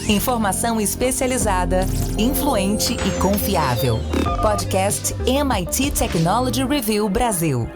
Informação especializada, influente e confiável. Podcast MIT Technology Review Brasil.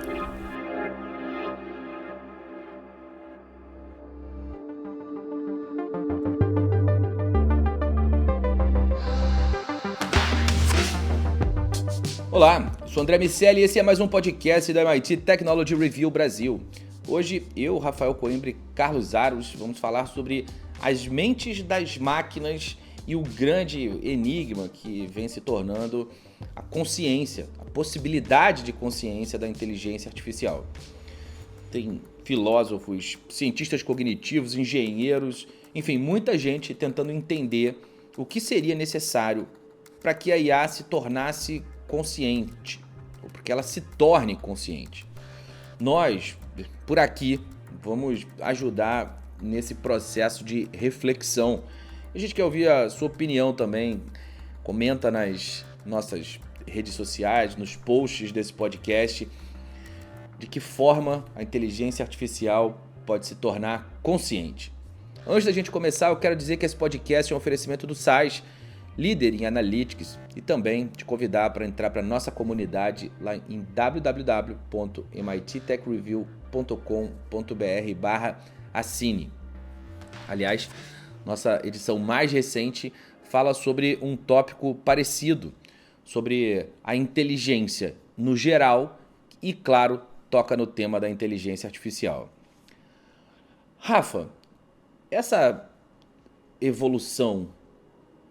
Olá, eu sou André Miceli e esse é mais um podcast da MIT Technology Review Brasil. Hoje, eu, Rafael Coimbra e Carlos Aros vamos falar sobre as mentes das máquinas e o grande enigma que vem se tornando a consciência, a possibilidade de consciência da inteligência artificial. Tem filósofos, cientistas cognitivos, engenheiros, enfim, muita gente tentando entender o que seria necessário para que a IA se tornasse consciente, ou para que ela se torne consciente. Nós, por aqui, vamos ajudar nesse processo de reflexão. A gente quer ouvir a sua opinião também. Comenta nas nossas redes sociais, nos posts desse podcast, de que forma a inteligência artificial pode se tornar consciente. Antes da gente começar, eu quero dizer que esse podcast é um oferecimento do SAIS, líder em Analytics, e também te convidar para entrar para a nossa comunidade lá em www.mittechreview.com.br/assine. Aliás, nossa edição mais recente fala sobre um tópico parecido, sobre a inteligência no geral e, claro, toca no tema da inteligência artificial. Rafa, essa evolução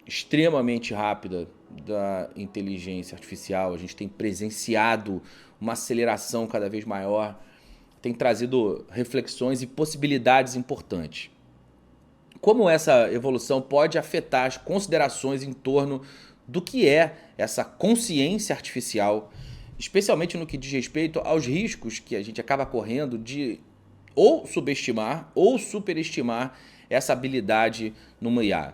extremamente rápida da inteligência artificial, a gente tem presenciado uma aceleração cada vez maior, tem trazido reflexões e possibilidades importantes. Como essa evolução pode afetar as considerações em torno do que é essa consciência artificial, especialmente no que diz respeito aos riscos que a gente acaba correndo de ou subestimar ou superestimar essa habilidade numa IA?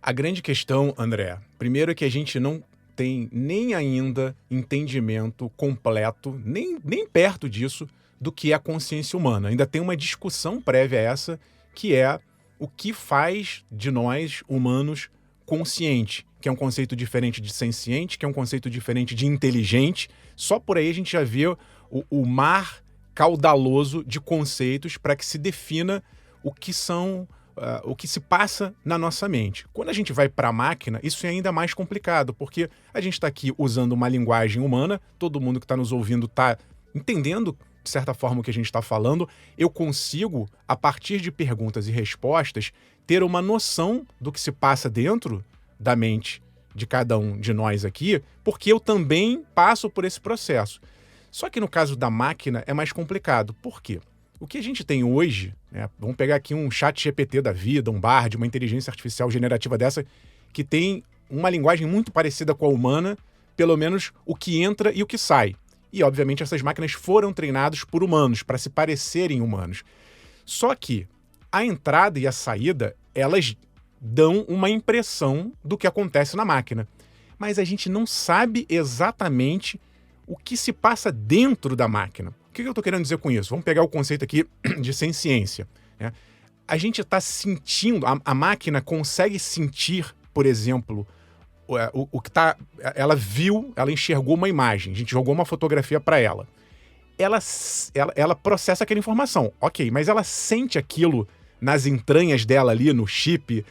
A grande questão, André, primeiro é que a gente não tem nem ainda entendimento completo, nem perto disso, do que é a consciência humana. Ainda tem uma discussão prévia a essa, que é o que faz de nós, humanos, consciente, que é um conceito diferente de senciente, que é um conceito diferente de inteligente. Só por aí a gente já vê o mar caudaloso de conceitos para que se defina o que são... o que se passa na nossa mente. Quando a gente vai para a máquina, isso é ainda mais complicado, porque a gente está aqui usando uma linguagem humana, todo mundo que está nos ouvindo está entendendo, de certa forma, o que a gente está falando. Eu consigo, a partir de perguntas e respostas, ter uma noção do que se passa dentro da mente de cada um de nós aqui, porque eu também passo por esse processo. Só que no caso da máquina é mais complicado. Por quê? O que a gente tem hoje, né, vamos pegar aqui um chat GPT da vida, um Bard, uma inteligência artificial generativa dessa, que tem uma linguagem muito parecida com a humana, pelo menos o que entra e o que sai. E, obviamente, essas máquinas foram treinadas por humanos, para se parecerem humanos. Só que a entrada e a saída, elas dão uma impressão do que acontece na máquina. Mas a gente não sabe exatamente o que se passa dentro da máquina. O que eu estou querendo dizer com isso? Vamos pegar o conceito aqui de senciência, né? A gente está sentindo, a máquina consegue sentir, por exemplo, o que está... Ela viu, ela enxergou uma imagem, a gente jogou uma fotografia para ela. Ela processa aquela informação, ok, mas ela sente aquilo nas entranhas dela ali, no chip,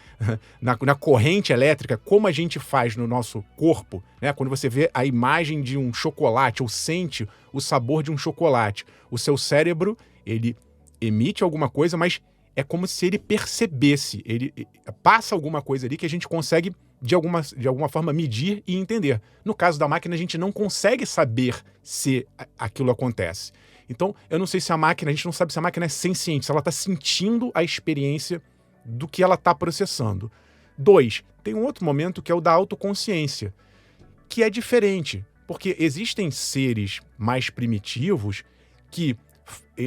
na corrente elétrica, como a gente faz no nosso corpo, né? Quando você vê a imagem de um chocolate ou sente o sabor de um chocolate, o seu cérebro, ele emite alguma coisa, mas é como se ele percebesse, ele passa alguma coisa ali que a gente consegue, de alguma forma, medir e entender. No caso da máquina, a gente não consegue saber se aquilo acontece. Então, eu não sei se a gente não sabe se a máquina é senciente, se ela está sentindo a experiência do que ela está processando. 2, tem um outro momento que é o da autoconsciência, que é diferente, porque existem seres mais primitivos que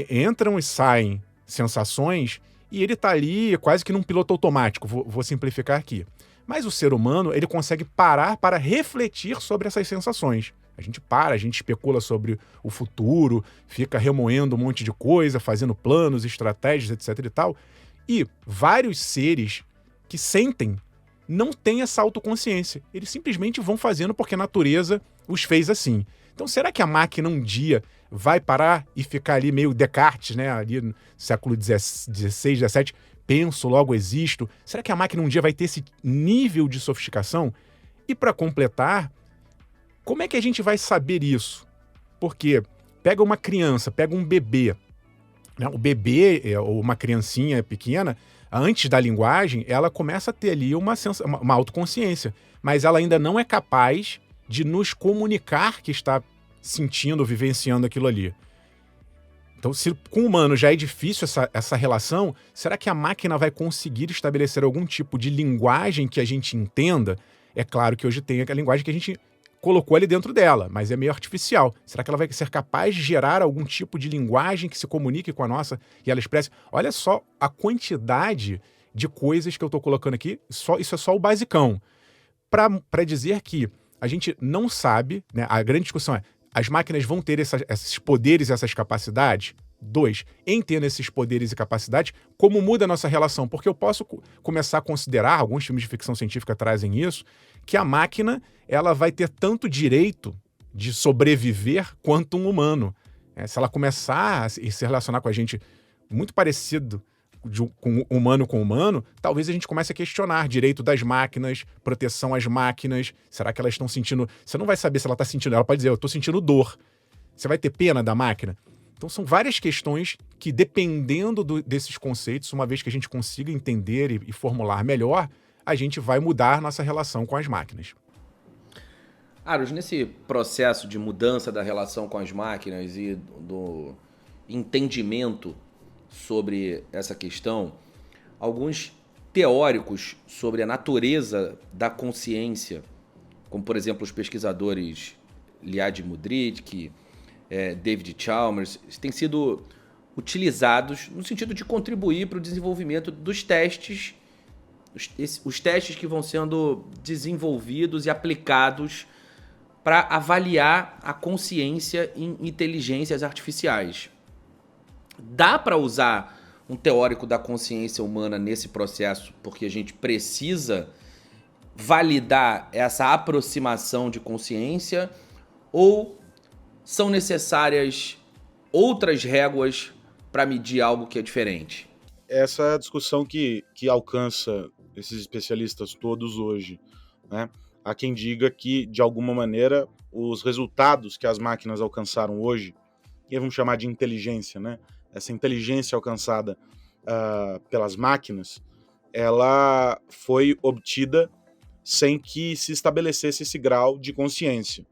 entram e saem sensações e ele está ali quase que num piloto automático, vou simplificar aqui. Mas o ser humano, ele consegue parar para refletir sobre essas sensações. A gente para, a gente especula sobre o futuro, fica remoendo um monte de coisa, fazendo planos, estratégias, etc e tal. E vários seres que sentem não têm essa autoconsciência. Eles simplesmente vão fazendo porque a natureza os fez assim. Então, será que a máquina um dia vai parar e ficar ali meio Descartes, né? Ali no século XVI, XVII, penso, logo existo. Será que a máquina um dia vai ter esse nível de sofisticação? E para completar, como é que a gente vai saber isso? Porque pega uma criança, pega um bebê, né? O bebê ou uma criancinha pequena, antes da linguagem, ela começa a ter ali uma autoconsciência, mas ela ainda não é capaz de nos comunicar que está sentindo, vivenciando aquilo ali. Então, se com o humano já é difícil essa relação, será que a máquina vai conseguir estabelecer algum tipo de linguagem que a gente entenda? É claro que hoje tem a linguagem que a gente colocou ali dentro dela, mas é meio artificial. Será que ela vai ser capaz de gerar algum tipo de linguagem que se comunique com a nossa e ela expresse? Olha só a quantidade de coisas que eu estou colocando aqui, isso é só o basicão. Para dizer que a gente não sabe, né? A grande discussão é: as máquinas vão ter esses poderes e essas capacidades? 2, em tendo esses poderes e capacidades, como muda a nossa relação? Porque eu posso começar a considerar, alguns filmes de ficção científica trazem isso, que a máquina ela vai ter tanto direito de sobreviver quanto um humano. Se ela começar a se relacionar com a gente muito parecido com humano, talvez a gente comece a questionar direito das máquinas, proteção às máquinas. Será que elas estão sentindo... Você não vai saber se ela está sentindo... Ela pode dizer, eu estou sentindo dor. Você vai ter pena da máquina? Então são várias questões que, dependendo desses conceitos, uma vez que a gente consiga entender e formular melhor, a gente vai mudar nossa relação com as máquinas. Aros, nesse processo de mudança da relação com as máquinas e do entendimento sobre essa questão, alguns teóricos sobre a natureza da consciência, como por exemplo os pesquisadores Liad Modric, David Chalmers, têm sido utilizados no sentido de contribuir para o desenvolvimento dos testes, os testes que vão sendo desenvolvidos e aplicados para avaliar a consciência em inteligências artificiais. Dá para usar um teórico da consciência humana nesse processo, porque a gente precisa validar essa aproximação de consciência, ou são necessárias outras réguas para medir algo que é diferente? Essa é a discussão que alcança esses especialistas todos hoje, né? Há quem diga que, de alguma maneira, os resultados que as máquinas alcançaram hoje, e vamos chamar de inteligência, né? Essa inteligência alcançada pelas máquinas, ela foi obtida sem que se estabelecesse esse grau de consciência.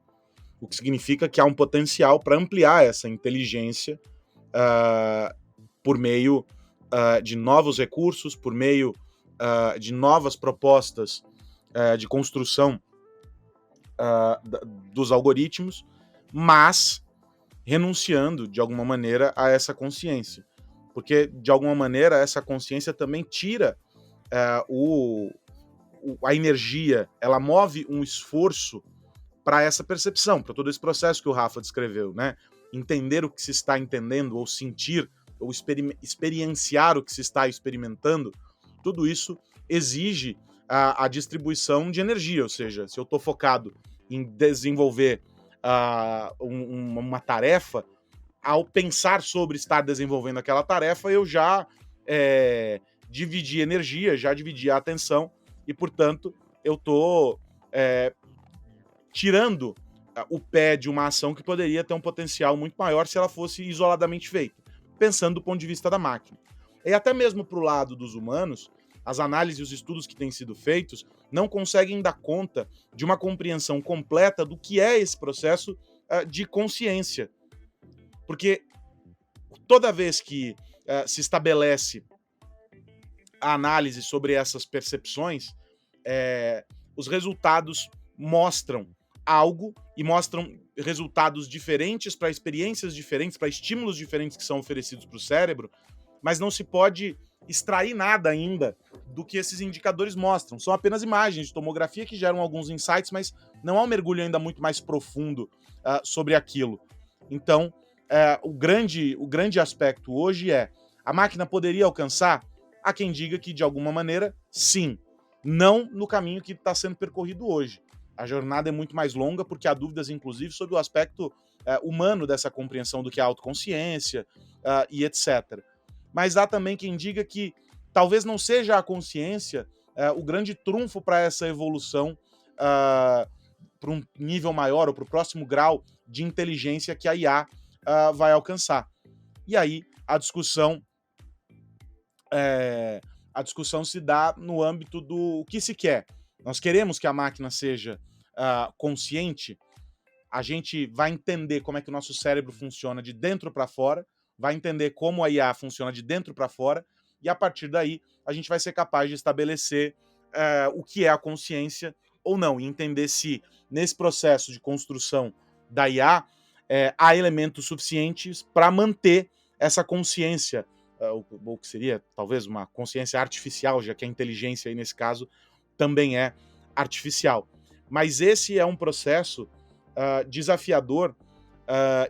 O que significa que há um potencial para ampliar essa inteligência por meio de novos recursos, por meio de novas propostas de construção dos algoritmos, mas renunciando, de alguma maneira, a essa consciência. Porque, de alguma maneira, essa consciência também tira a energia, ela move um esforço para essa percepção, para todo esse processo que o Rafa descreveu, né? Entender o que se está entendendo, ou sentir, ou experienciar o que se está experimentando, tudo isso exige a distribuição de energia, ou seja, se eu estou focado em desenvolver uma tarefa, ao pensar sobre estar desenvolvendo aquela tarefa, eu já dividi energia, já dividi a atenção, e, portanto, eu estou tirando o pé de uma ação que poderia ter um potencial muito maior se ela fosse isoladamente feita, pensando do ponto de vista da máquina. E até mesmo para o lado dos humanos, as análises e os estudos que têm sido feitos não conseguem dar conta de uma compreensão completa do que é esse processo de consciência. Porque toda vez que se estabelece a análise sobre essas percepções, os resultados mostram algo e mostram resultados diferentes para experiências diferentes, para estímulos diferentes que são oferecidos para o cérebro, mas não se pode extrair nada ainda do que esses indicadores mostram. São apenas imagens de tomografia que geram alguns insights, mas não há um mergulho ainda muito mais profundo sobre aquilo. Então, o grande aspecto hoje a máquina poderia alcançar? Há quem diga que, de alguma maneira, sim. não no caminho que está sendo percorrido hoje. A jornada é muito mais longa porque há dúvidas, inclusive, sobre o aspecto humano dessa compreensão do que é a autoconsciência e etc. Mas há também quem diga que talvez não seja a consciência o grande trunfo para essa evolução para um nível maior ou para o próximo grau de inteligência que a IA vai alcançar. E aí a discussão se dá no âmbito do que se quer. Nós queremos que a máquina seja consciente, a gente vai entender como é que o nosso cérebro funciona de dentro para fora, vai entender como a IA funciona de dentro para fora, e a partir daí a gente vai ser capaz de estabelecer o que é a consciência ou não, e entender se nesse processo de construção da IA há elementos suficientes para manter essa consciência, ou que seria talvez uma consciência artificial, já que a inteligência aí nesse caso também é artificial. Mas esse é um processo desafiador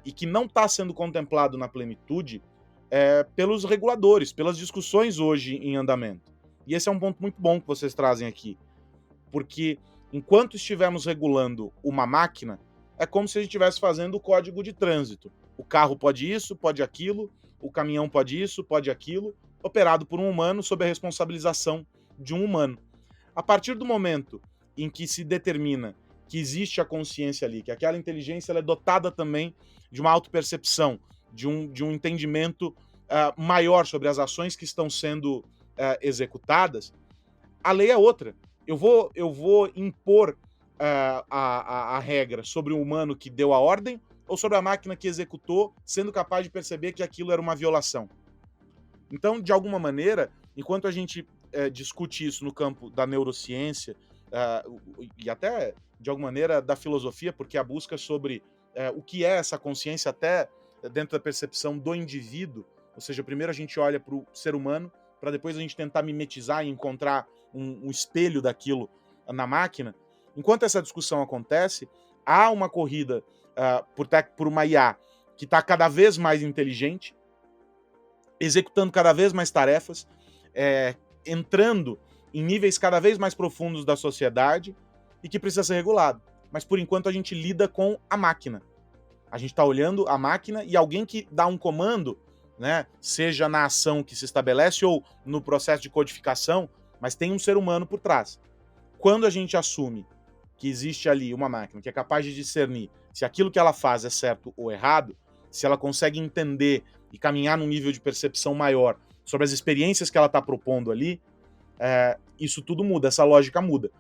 e que não está sendo contemplado na plenitude pelos reguladores, pelas discussões hoje em andamento. E esse é um ponto muito bom que vocês trazem aqui, porque enquanto estivermos regulando uma máquina, é como se a gente estivesse fazendo o código de trânsito. O carro pode isso, pode aquilo, o caminhão pode isso, pode aquilo, operado por um humano sob a responsabilização de um humano. A partir do momento em que se determina que existe a consciência ali, que aquela inteligência ela é dotada também de uma autopercepção, de um entendimento maior sobre as ações que estão sendo executadas, a lei é outra. Eu vou impor a regra sobre o humano que deu a ordem ou sobre a máquina que executou, sendo capaz de perceber que aquilo era uma violação. Então, de alguma maneira, enquanto a gente discute isso no campo da neurociência e até, de alguma maneira, da filosofia, porque a busca sobre o que é essa consciência até dentro da percepção do indivíduo, ou seja, primeiro a gente olha para o ser humano, para depois a gente tentar mimetizar e encontrar um espelho daquilo na máquina. Enquanto essa discussão acontece, há uma corrida por uma IA que está cada vez mais inteligente, executando cada vez mais tarefas, entrando em níveis cada vez mais profundos da sociedade e que precisa ser regulado. Mas, por enquanto, a gente lida com a máquina. A gente está olhando a máquina e alguém que dá um comando, né, seja na ação que se estabelece ou no processo de codificação, mas tem um ser humano por trás. Quando a gente assume que existe ali uma máquina que é capaz de discernir se aquilo que ela faz é certo ou errado, se ela consegue entender e caminhar num nível de percepção maior sobre as experiências que ela está propondo ali, isso tudo muda, essa lógica muda.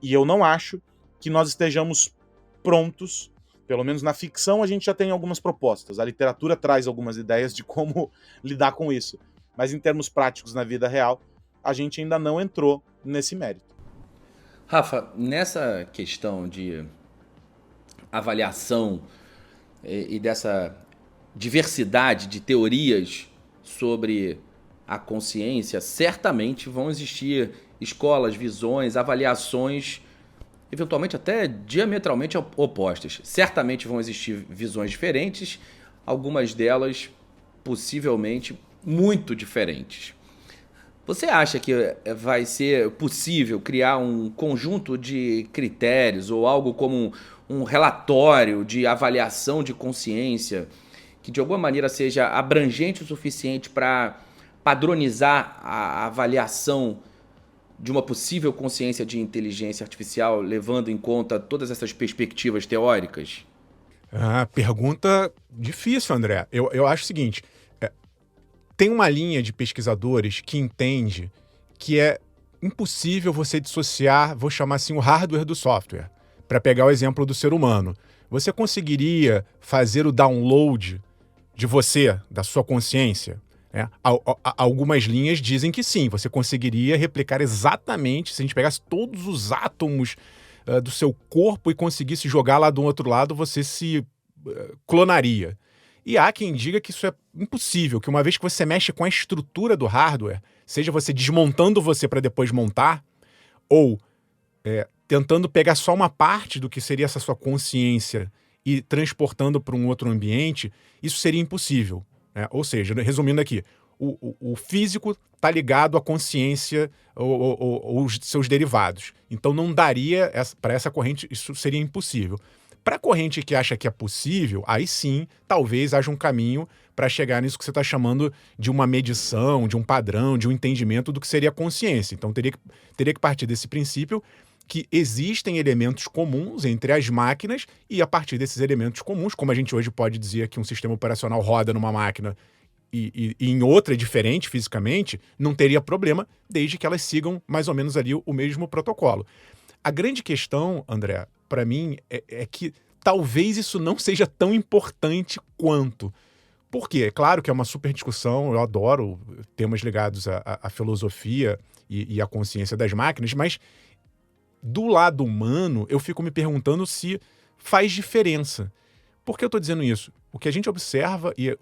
E eu não acho que nós estejamos prontos, pelo menos na ficção a gente já tem algumas propostas, a literatura traz algumas ideias de como lidar com isso, mas em termos práticos na vida real, a gente ainda não entrou nesse mérito. Rafa, nessa questão de avaliação e dessa diversidade de teorias sobre a consciência, certamente vão existir escolas, visões, avaliações, eventualmente até diametralmente opostas. Certamente vão existir visões diferentes, algumas delas possivelmente muito diferentes. Você acha que vai ser possível criar um conjunto de critérios ou algo como um relatório de avaliação de consciência que de alguma maneira seja abrangente o suficiente para padronizar a avaliação de uma possível consciência de inteligência artificial, levando em conta todas essas perspectivas teóricas? Pergunta difícil, André. Eu acho o seguinte, tem uma linha de pesquisadores que entende que é impossível você dissociar, vou chamar assim, o hardware do software. Para pegar o exemplo do ser humano. Você conseguiria fazer o download de você, da sua consciência? Algumas linhas dizem que sim, você conseguiria replicar exatamente, se a gente pegasse todos os átomos do seu corpo e conseguisse jogar lá do outro lado, você se clonaria. E há quem diga que isso é impossível, que uma vez que você mexe com a estrutura do hardware, seja você desmontando você para depois montar, ou tentando pegar só uma parte do que seria essa sua consciência e transportando para um outro ambiente, isso seria impossível. Ou seja, resumindo aqui, o físico está ligado à consciência ou os seus derivados. Então não daria, para essa corrente, isso seria impossível. Para a corrente que acha que é possível, aí sim, talvez haja um caminho para chegar nisso que você está chamando de uma medição, de um padrão, de um entendimento do que seria consciência. Então teria que partir desse princípio que existem elementos comuns entre as máquinas e a partir desses elementos comuns, como a gente hoje pode dizer que um sistema operacional roda numa máquina e em outra é diferente fisicamente, não teria problema, desde que elas sigam mais ou menos ali o mesmo protocolo. A grande questão, André, para mim, é que talvez isso não seja tão importante quanto. Por quê? É claro que é uma super discussão, eu adoro temas ligados à filosofia e à consciência das máquinas, mas do lado humano, eu fico me perguntando se faz diferença. Por que eu estou dizendo isso? O que a gente observa e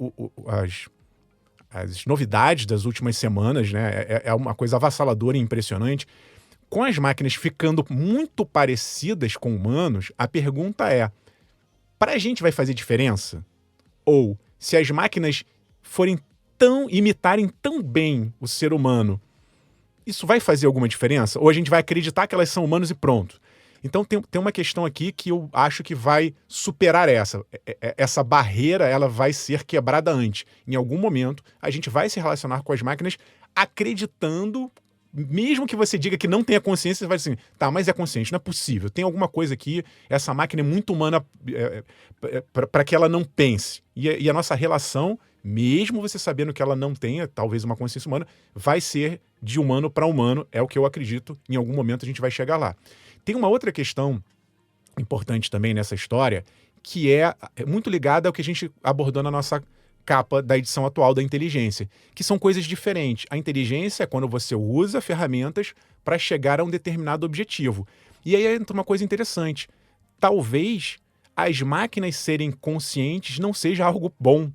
as novidades das últimas semanas, né, é uma coisa avassaladora e impressionante. Com as máquinas ficando muito parecidas com humanos, a pergunta é: para a gente vai fazer diferença? Ou, se as máquinas imitarem tão bem o ser humano, isso vai fazer alguma diferença? Ou a gente vai acreditar que elas são humanos e pronto? Então tem uma questão aqui que eu acho que vai superar essa. Essa barreira ela vai ser quebrada antes. Em algum momento, a gente vai se relacionar com as máquinas acreditando, mesmo que você diga que não tenha consciência, você vai dizer assim, tá, mas é consciente, não é possível. Tem alguma coisa aqui, essa máquina é muito humana para que ela não pense. E a nossa relação, mesmo você sabendo que ela não tenha, talvez, uma consciência humana, vai ser de humano para humano, é o que eu acredito, em algum momento a gente vai chegar lá. Tem uma outra questão importante também nessa história, que é muito ligada ao que a gente abordou na nossa capa da edição atual da inteligência, que são coisas diferentes. A inteligência é quando você usa ferramentas para chegar a um determinado objetivo. E aí entra uma coisa interessante. Talvez as máquinas serem conscientes não seja algo bom.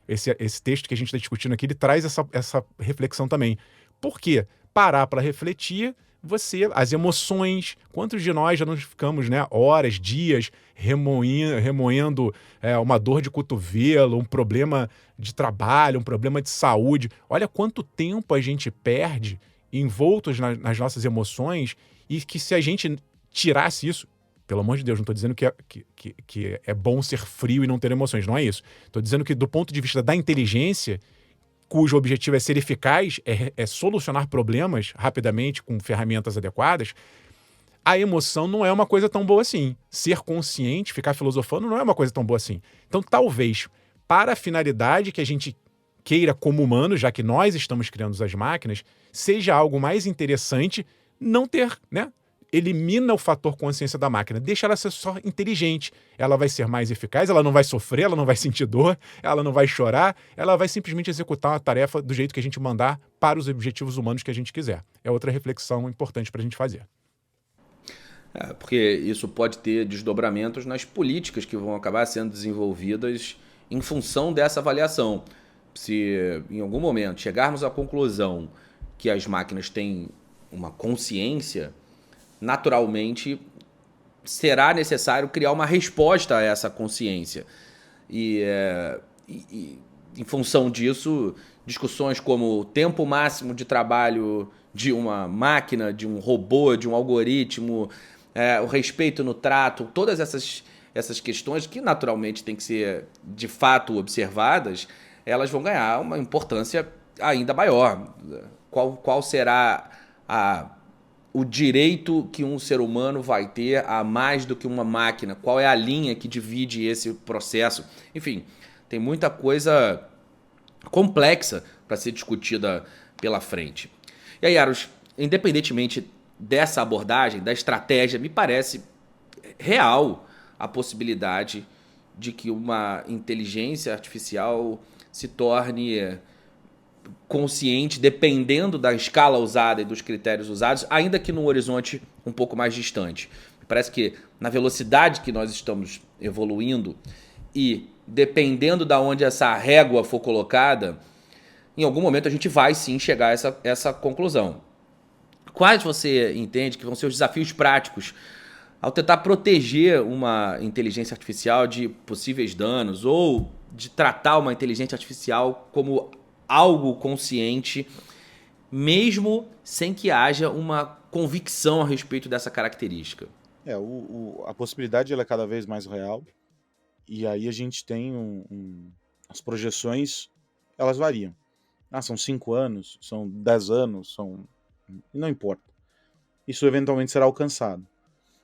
Esse texto que a gente está discutindo aqui, ele traz essa reflexão também. Por quê? Parar para refletir, as emoções, quantos de nós já não ficamos, né, horas, dias, remoendo uma dor de cotovelo, um problema de trabalho, um problema de saúde. Olha quanto tempo a gente perde envoltos nas nossas emoções e que se a gente tirasse isso, pelo amor de Deus, não estou dizendo que é bom ser frio e não ter emoções, não é isso. Estou dizendo que do ponto de vista da inteligência, cujo objetivo é ser eficaz, é solucionar problemas rapidamente com ferramentas adequadas, a emoção não é uma coisa tão boa assim. Ser consciente, ficar filosofando, não é uma coisa tão boa assim. Então, talvez, para a finalidade que a gente queira como humano, já que nós estamos criando as máquinas, seja algo mais interessante não ter, né? Elimina o fator consciência da máquina, deixa ela ser só inteligente. Ela vai ser mais eficaz, ela não vai sofrer, ela não vai sentir dor, ela não vai chorar, ela vai simplesmente executar uma tarefa do jeito que a gente mandar para os objetivos humanos que a gente quiser. É outra reflexão importante para a gente fazer. Porque isso pode ter desdobramentos nas políticas que vão acabar sendo desenvolvidas em função dessa avaliação. Se em algum momento chegarmos à conclusão que as máquinas têm uma consciência, naturalmente será necessário criar uma resposta a essa consciência. E em função disso, discussões como o tempo máximo de trabalho de uma máquina, de um robô, de um algoritmo, o respeito no trato, todas essas questões que naturalmente têm que ser de fato observadas, elas vão ganhar uma importância ainda maior. Qual será o direito que um ser humano vai ter a mais do que uma máquina? Qual é a linha que divide esse processo? Enfim, tem muita coisa complexa para ser discutida pela frente. E aí, Aros, independentemente dessa abordagem, da estratégia, me parece real a possibilidade de que uma inteligência artificial se torne consciente, dependendo da escala usada e dos critérios usados, ainda que num horizonte um pouco mais distante. Parece que na velocidade que nós estamos evoluindo e dependendo de onde essa régua for colocada, em algum momento a gente vai sim chegar a essa conclusão. Quais você entende que vão ser os desafios práticos ao tentar proteger uma inteligência artificial de possíveis danos ou de tratar uma inteligência artificial como algo consciente, mesmo sem que haja uma convicção a respeito dessa característica? A possibilidade ela é cada vez mais real, e aí a gente tem as projeções, elas variam. São 5 anos, são 10 anos, não importa. Isso eventualmente será alcançado.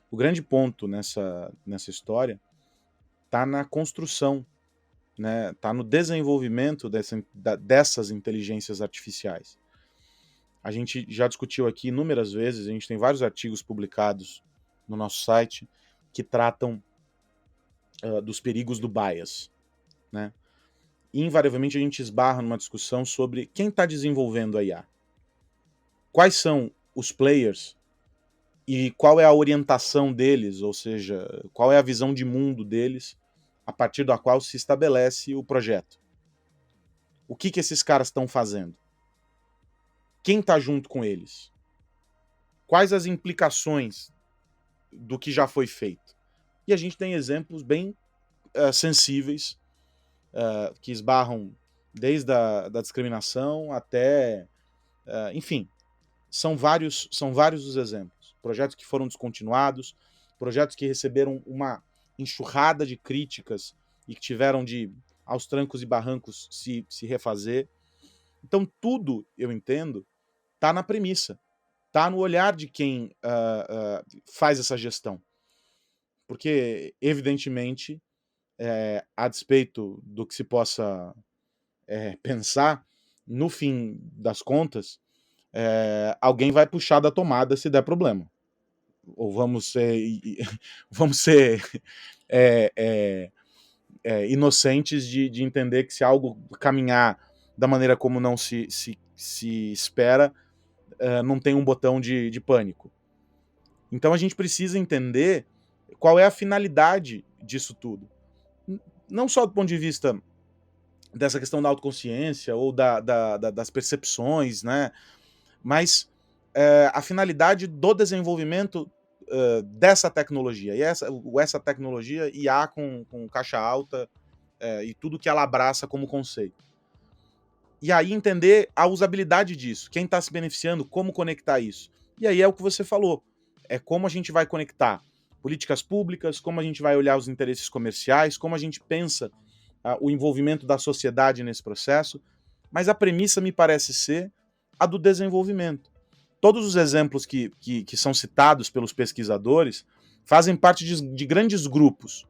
O grande ponto nessa história está na construção, né? Está no desenvolvimento dessas inteligências artificiais. A gente já discutiu aqui inúmeras vezes, a gente tem vários artigos publicados no nosso site que tratam dos perigos do bias, né? E, invariavelmente, a gente esbarra numa discussão sobre quem está desenvolvendo a IA. Quais são os players e qual é a orientação deles, ou seja, qual é a visão de mundo deles a partir da qual se estabelece o projeto. O que esses caras estão fazendo? Quem está junto com eles? Quais as implicações do que já foi feito? E a gente tem exemplos bem sensíveis que esbarram desde a discriminação até... enfim, são vários os exemplos. Projetos que foram descontinuados, projetos que receberam uma enxurrada de críticas e que tiveram de, aos trancos e barrancos, se refazer. Então, tudo, eu entendo, está na premissa, está no olhar de quem faz essa gestão. Porque, evidentemente, a despeito do que se possa pensar, no fim das contas, alguém vai puxar da tomada se der problema. Ou vamos ser inocentes de entender que se algo caminhar da maneira como não se espera, não tem um botão de pânico. Então a gente precisa entender qual é a finalidade disso tudo. Não só do ponto de vista dessa questão da autoconsciência ou das percepções, né? Mas a finalidade do desenvolvimento dessa tecnologia. E essa tecnologia IA com caixa alta e tudo que ela abraça como conceito. E aí entender a usabilidade disso, quem está se beneficiando, como conectar isso. E aí é o que você falou, é como a gente vai conectar políticas públicas, como a gente vai olhar os interesses comerciais, como a gente pensa o envolvimento da sociedade nesse processo, mas a premissa me parece ser a do desenvolvimento. Todos os exemplos que são citados pelos pesquisadores fazem parte de grandes grupos,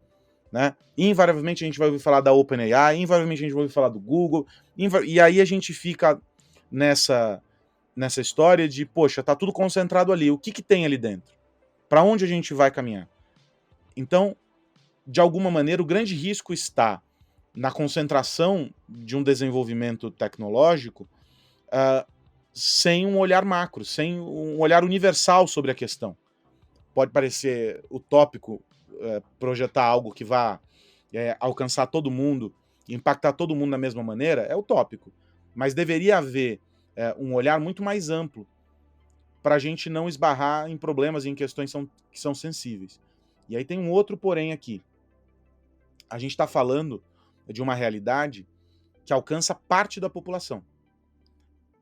né? Invariavelmente a gente vai ouvir falar da OpenAI, invariavelmente a gente vai ouvir falar do Google, e aí a gente fica nessa história de, poxa, tá tudo concentrado ali, o que tem ali dentro? Para onde a gente vai caminhar? Então, de alguma maneira, o grande risco está na concentração de um desenvolvimento tecnológico sem um olhar macro, sem um olhar universal sobre a questão. Pode parecer utópico projetar algo que vá alcançar todo mundo, impactar todo mundo da mesma maneira, é utópico. Mas deveria haver um olhar muito mais amplo para a gente não esbarrar em problemas e em questões que são sensíveis. E aí tem um outro porém aqui. A gente está falando de uma realidade que alcança parte da população.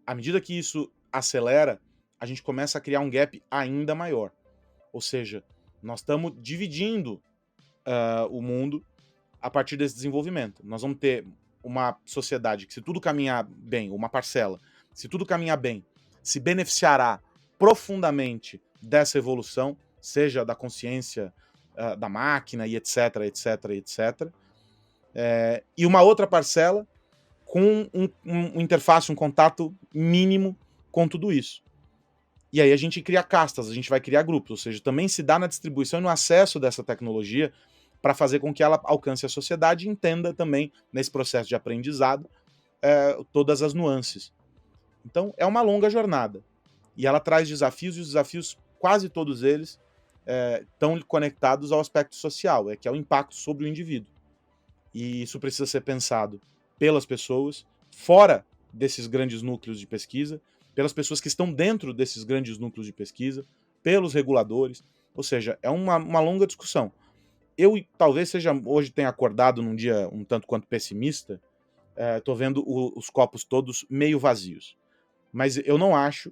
À medida que isso acelera, a gente começa a criar um gap ainda maior. Ou seja, nós estamos dividindo o mundo a partir desse desenvolvimento. Nós vamos ter uma sociedade que, se tudo caminhar bem, uma parcela, se tudo caminhar bem, se beneficiará profundamente dessa evolução, seja da consciência da máquina e etc, etc, etc. E uma outra parcela com um interface, um contato mínimo com tudo isso. E aí a gente cria castas, a gente vai criar grupos, ou seja, também se dá na distribuição e no acesso dessa tecnologia para fazer com que ela alcance a sociedade e entenda também, nesse processo de aprendizado, todas as nuances. Então, é uma longa jornada. E ela traz desafios, e os desafios, quase todos eles, estão conectados ao aspecto social, que é o impacto sobre o indivíduo. E isso precisa ser pensado pelas pessoas, fora desses grandes núcleos de pesquisa, pelas pessoas que estão dentro desses grandes núcleos de pesquisa, pelos reguladores, ou seja, é uma longa discussão. Eu talvez hoje tenha acordado num dia um tanto quanto pessimista, Estou vendo os copos todos meio vazios. Mas eu não acho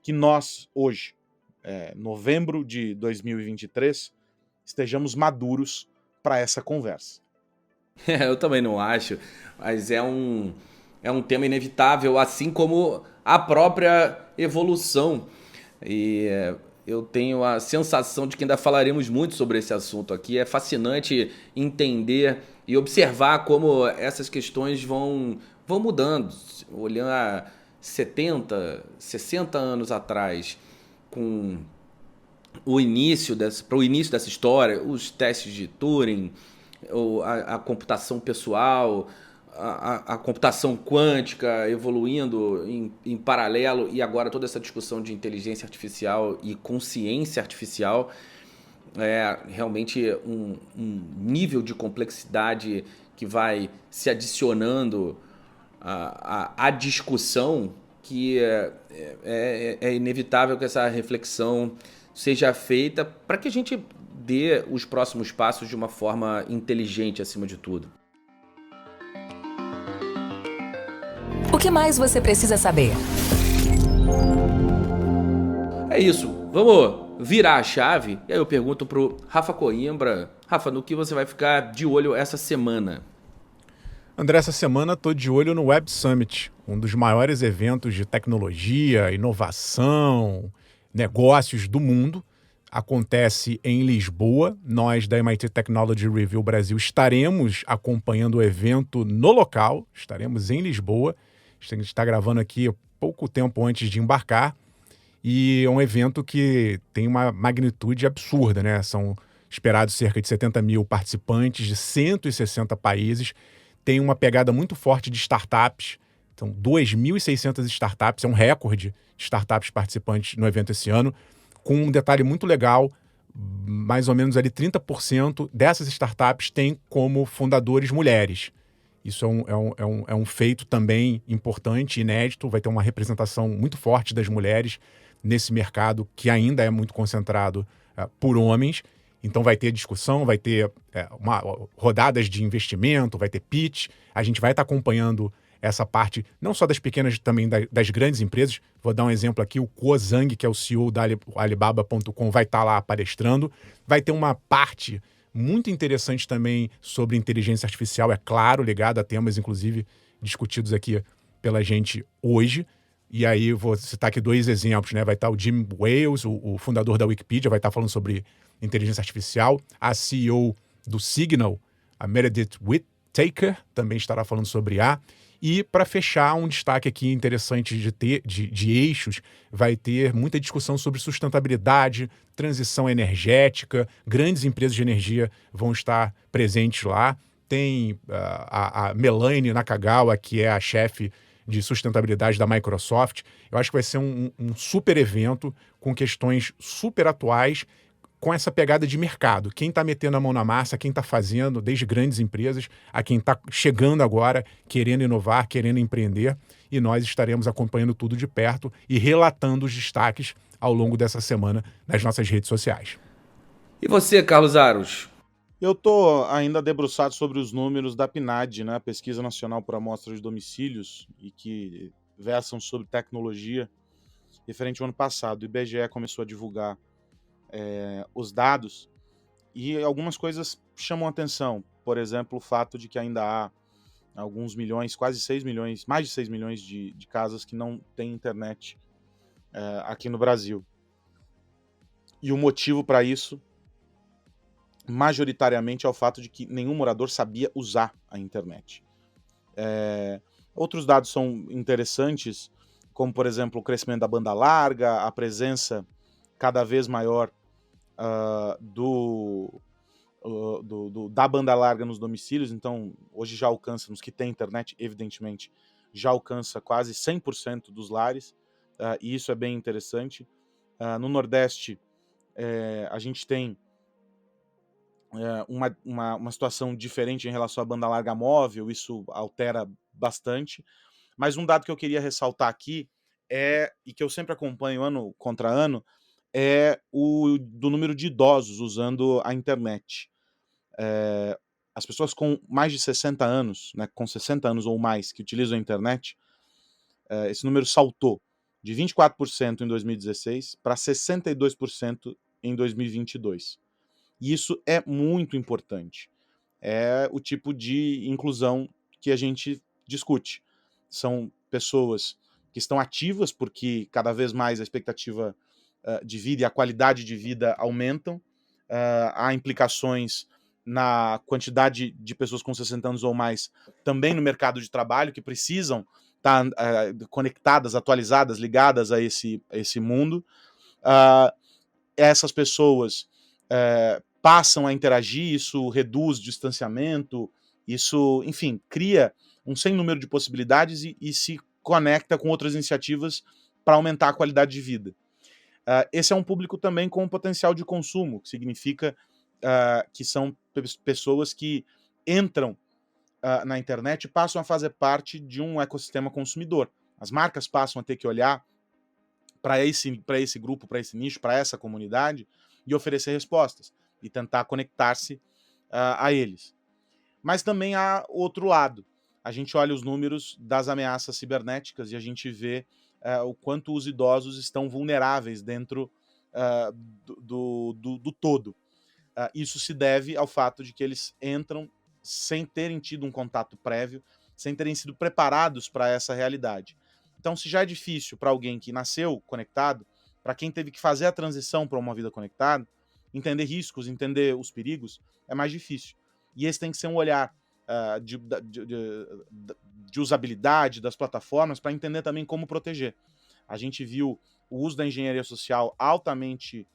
que nós, hoje, novembro de 2023, estejamos maduros para essa conversa. Eu também não acho, mas é um tema inevitável, assim como a própria evolução. E eu tenho a sensação de que ainda falaremos muito sobre esse assunto aqui. É fascinante entender e observar como essas questões vão mudando. Olhando a 70, 60 anos atrás, com para o início dessa história, os testes de Turing, a computação pessoal, a computação quântica evoluindo em paralelo, e agora toda essa discussão de inteligência artificial e consciência artificial é realmente um nível de complexidade que vai se adicionando à discussão, que é inevitável que essa reflexão seja feita para que a gente dê os próximos passos de uma forma inteligente, acima de tudo. O que mais você precisa saber? É isso, vamos virar a chave. E aí eu pergunto pro Rafa Coimbra: Rafa, no que você vai ficar de olho essa semana? André, essa semana estou de olho no Web Summit, um dos maiores eventos de tecnologia, inovação, negócios do mundo. Acontece em Lisboa. Nós da MIT Technology Review Brasil estaremos acompanhando o evento no local, estaremos em Lisboa. A gente está gravando aqui pouco tempo antes de embarcar, e é um evento que tem uma magnitude absurda, né? São esperados cerca de 70 mil participantes de 160 países. Tem uma pegada muito forte de startups. Então, 2.600 startups, é um recorde de startups participantes no evento esse ano, com um detalhe muito legal: mais ou menos ali 30% dessas startups têm como fundadores mulheres. Isso é um feito também importante, inédito. Vai ter uma representação muito forte das mulheres nesse mercado que ainda é muito concentrado por homens. Então vai ter discussão, vai ter rodadas de investimento, vai ter pitch. A gente vai estar acompanhando essa parte, não só das pequenas, também das grandes empresas. Vou dar um exemplo aqui: o Kuo Zhang, que é o CEO da Alibaba.com, vai estar lá palestrando. Vai ter uma parte muito interessante também sobre inteligência artificial, é claro, ligada a temas, inclusive, discutidos aqui pela gente hoje. E aí vou citar aqui 2 exemplos, né? Vai estar o Jim Wales, o fundador da Wikipedia, vai estar falando sobre inteligência artificial. A CEO do Signal, a Meredith Whittaker, também estará falando sobre IA. E para fechar, um destaque aqui interessante de eixos, vai ter muita discussão sobre sustentabilidade, transição energética. Grandes empresas de energia vão estar presentes lá. Tem a Melanie Nakagawa, que é a chefe de sustentabilidade da Microsoft. Eu acho que vai ser um super evento com questões super atuais, com essa pegada de mercado. Quem está metendo a mão na massa, quem está fazendo, desde grandes empresas a quem está chegando agora, querendo inovar, querendo empreender. E nós estaremos acompanhando tudo de perto e relatando os destaques ao longo dessa semana nas nossas redes sociais. E você, Carlos Aros? Eu estou ainda debruçado sobre os números da PNAD, né, Pesquisa Nacional por Amostra de Domicílios, e que versam sobre tecnologia referente ao ano passado. O IBGE começou a divulgar os dados, e algumas coisas chamam a atenção. Por exemplo, o fato de que ainda há alguns milhões, quase 6 milhões, mais de 6 milhões de casas que não têm internet aqui no Brasil. E o motivo para isso, majoritariamente, é o fato de que nenhum morador sabia usar a internet. Outros dados são interessantes, como, por exemplo, o crescimento da banda larga, a presença cada vez maior da banda larga nos domicílios. Então, hoje já alcança, nos que têm internet, evidentemente, já alcança quase 100% dos lares, e isso é bem interessante. No Nordeste, a gente tem uma situação diferente em relação à banda larga móvel, isso altera bastante. Mas um dado que eu queria ressaltar aqui e que eu sempre acompanho ano contra ano, é o do número de idosos usando a internet. as pessoas com mais de 60 anos, né, com 60 anos ou mais, que utilizam a internet, esse número saltou de 24% em 2016 para 62% em 2022. E isso é muito importante. É o tipo de inclusão que a gente discute. São pessoas que estão ativas, porque cada vez mais a expectativa de vida e a qualidade de vida aumentam. Há implicações na quantidade de pessoas com 60 anos ou mais também no mercado de trabalho, que precisam estar conectadas, atualizadas, ligadas a esse mundo. Essas pessoas passam a interagir, isso reduz distanciamento, isso, enfim, cria um sem número de possibilidades e se conecta com outras iniciativas para aumentar a qualidade de vida. Esse é um público também com potencial de consumo, que significa que são pessoas que entram na internet e passam a fazer parte de um ecossistema consumidor. As marcas passam a ter que olhar para esse grupo, para esse nicho, para essa comunidade e oferecer respostas e tentar conectar-se a eles. Mas também há outro lado. A gente olha os números das ameaças cibernéticas e a gente vê o quanto os idosos estão vulneráveis dentro do todo. Isso se deve ao fato de que eles entram sem terem tido um contato prévio, sem terem sido preparados para essa realidade. Então, se já é difícil para alguém que nasceu conectado, para quem teve que fazer a transição para uma vida conectada, entender riscos, entender os perigos, é mais difícil. E esse tem que ser um olhar de usabilidade das plataformas para entender também como proteger. A gente viu o uso da engenharia social altamente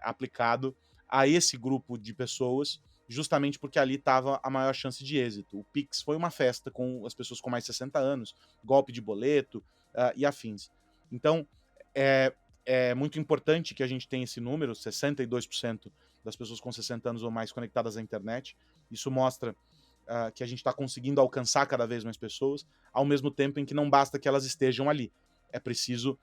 aplicado a esse grupo de pessoas, justamente porque ali estava a maior chance de êxito. O Pix foi uma festa com as pessoas com mais de 60 anos, golpe de boleto e afins. Então, é muito importante que a gente tenha esse número, 62% das pessoas com 60 anos ou mais conectadas à internet. Isso mostra que a gente está conseguindo alcançar cada vez mais pessoas, ao mesmo tempo em que não basta que elas estejam ali. É preciso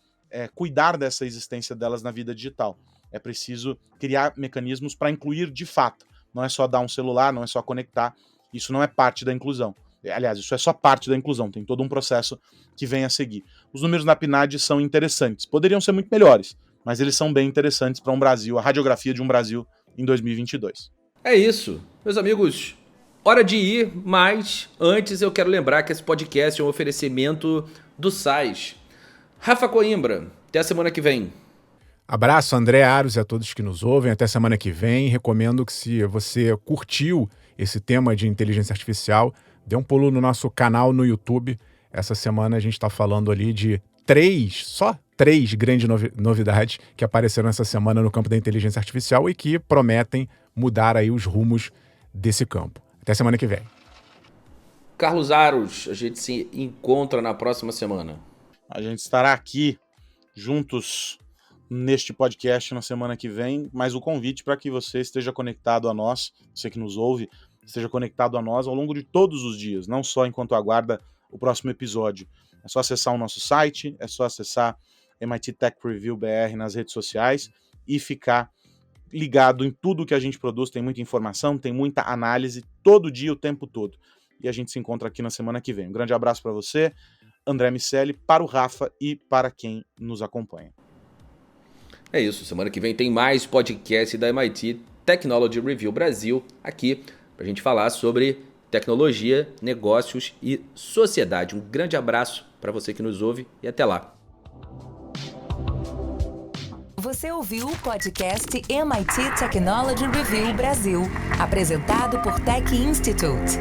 cuidar dessa existência delas na vida digital. É preciso criar mecanismos para incluir de fato. Não é só dar um celular, não é só conectar. Isso não é parte da inclusão. Aliás, isso é só parte da inclusão. Tem todo um processo que vem a seguir. Os números na PNAD são interessantes. Poderiam ser muito melhores, mas eles são bem interessantes para um Brasil, a radiografia de um Brasil em 2022. É isso, meus amigos. Hora de ir, mas antes eu quero lembrar que esse podcast é um oferecimento do SAIS. Rafa Coimbra, até a semana que vem. Abraço, André Aros, e a todos que nos ouvem. Até semana que vem. Recomendo que, se você curtiu esse tema de inteligência artificial, dê um pulo no nosso canal no YouTube. Essa semana a gente está falando ali de só três grandes novidades que apareceram essa semana no campo da inteligência artificial e que prometem mudar aí os rumos desse campo. Até semana que vem. Carlos Aros, a gente se encontra na próxima semana. A gente estará aqui juntos neste podcast na semana que vem, mas o convite para que você esteja conectado a nós, você que nos ouve, esteja conectado a nós ao longo de todos os dias, não só enquanto aguarda o próximo episódio. É só acessar o nosso site, é só acessar MIT Tech Review BR nas redes sociais e ficar ligado em tudo que a gente produz. Tem muita informação, tem muita análise, todo dia, o tempo todo. E a gente se encontra aqui na semana que vem. Um grande abraço para você, André Miceli, para o Rafa e para quem nos acompanha. É isso, semana que vem tem mais podcast da MIT Technology Review Brasil aqui pra gente falar sobre tecnologia, negócios e sociedade. Um grande abraço para você que nos ouve e até lá. Você ouviu o podcast MIT Technology Review Brasil, apresentado por Tech Institute.